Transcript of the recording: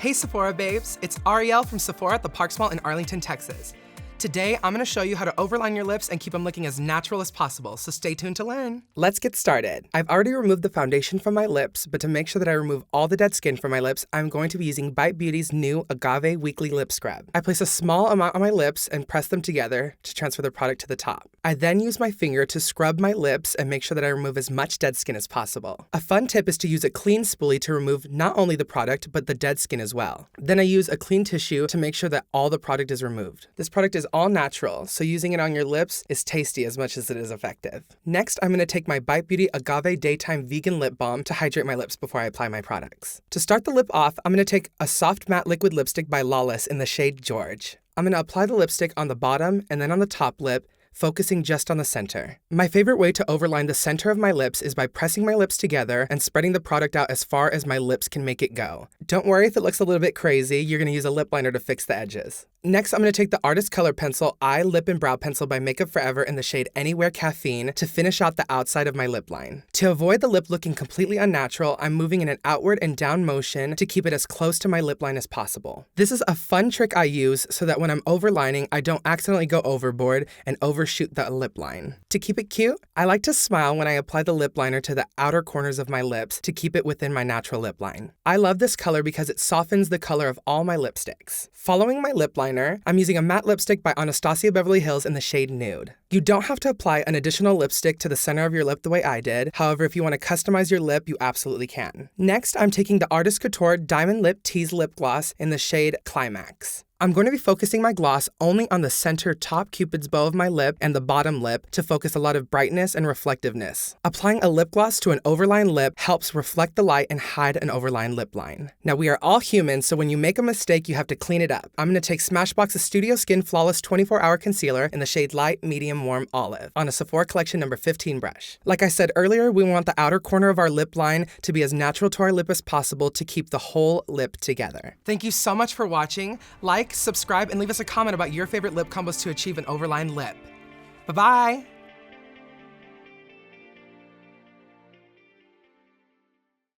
Hey Sephora babes, it's Arielle from Sephora at the Parks Mall in Arlington, Texas. Today, I'm gonna show you how to overline your lips and keep them looking as natural as possible, so stay tuned to learn. Let's get started. I've already removed the foundation from my lips, but to make sure that I remove all the dead skin from my lips, I'm going to be using Bite Beauty's new Agave Weekly Lip Scrub. I place a small amount on my lips and press them together to transfer the product to the top. I then use my finger to scrub my lips and make sure that I remove as much dead skin as possible. A fun tip is to use a clean spoolie to remove not only the product, but the dead skin as well. Then I use a clean tissue to make sure that all the product is removed. This product is all natural, so using it on your lips is tasty as much as it is effective. Next, I'm going to take my Bite Beauty Agave Daytime Vegan Lip Balm to hydrate my lips before I apply my products. To start the lip off, I'm going to take a soft matte liquid lipstick by Lawless in the shade George. I'm going to apply the lipstick on the bottom and then on the top lip, focusing just on the center. My favorite way to overline the center of my lips is by pressing my lips together and spreading the product out as far as my lips can make it go. Don't worry if it looks a little bit crazy, you're gonna use a lip liner to fix the edges. Next, I'm gonna take the Artist Color Pencil Eye, Lip, and Brow Pencil by Makeup Forever in the shade Anywhere Caffeine to finish out the outside of my lip line. To avoid the lip looking completely unnatural, I'm moving in an outward and down motion to keep it as close to my lip line as possible. This is a fun trick I use so that when I'm overlining, I don't accidentally go overboard and overshoot the lip line. To keep it cute, I like to smile when I apply the lip liner to the outer corners of my lips to keep it within my natural lip line. I love this color because it softens the color of all my lipsticks. Following my lip liner, I'm using a matte lipstick by Anastasia Beverly Hills in the shade Nude. You don't have to apply an additional lipstick to the center of your lip the way I did. However, if you want to customize your lip, you absolutely can. Next, I'm taking the Artist Couture Diamond Lip Tease Lip Gloss in the shade Climax. I'm going to be focusing my gloss only on the center top cupid's bow of my lip and the bottom lip to focus a lot of brightness and reflectiveness. Applying a lip gloss to an overlined lip helps reflect the light and hide an overlined lip line. Now, we are all human, so when you make a mistake, you have to clean it up. I'm going to take Smashbox's Studio Skin Flawless 24-Hour Concealer in the shade Light, Medium, Warm, Olive on a Sephora Collection number 15 brush. Like I said earlier, we want the outer corner of our lip line to be as natural to our lip as possible to keep the whole lip together. Thank you so much for watching. Like, subscribe, and leave us a comment about your favorite lip combos to achieve an overlined lip. Bye-bye!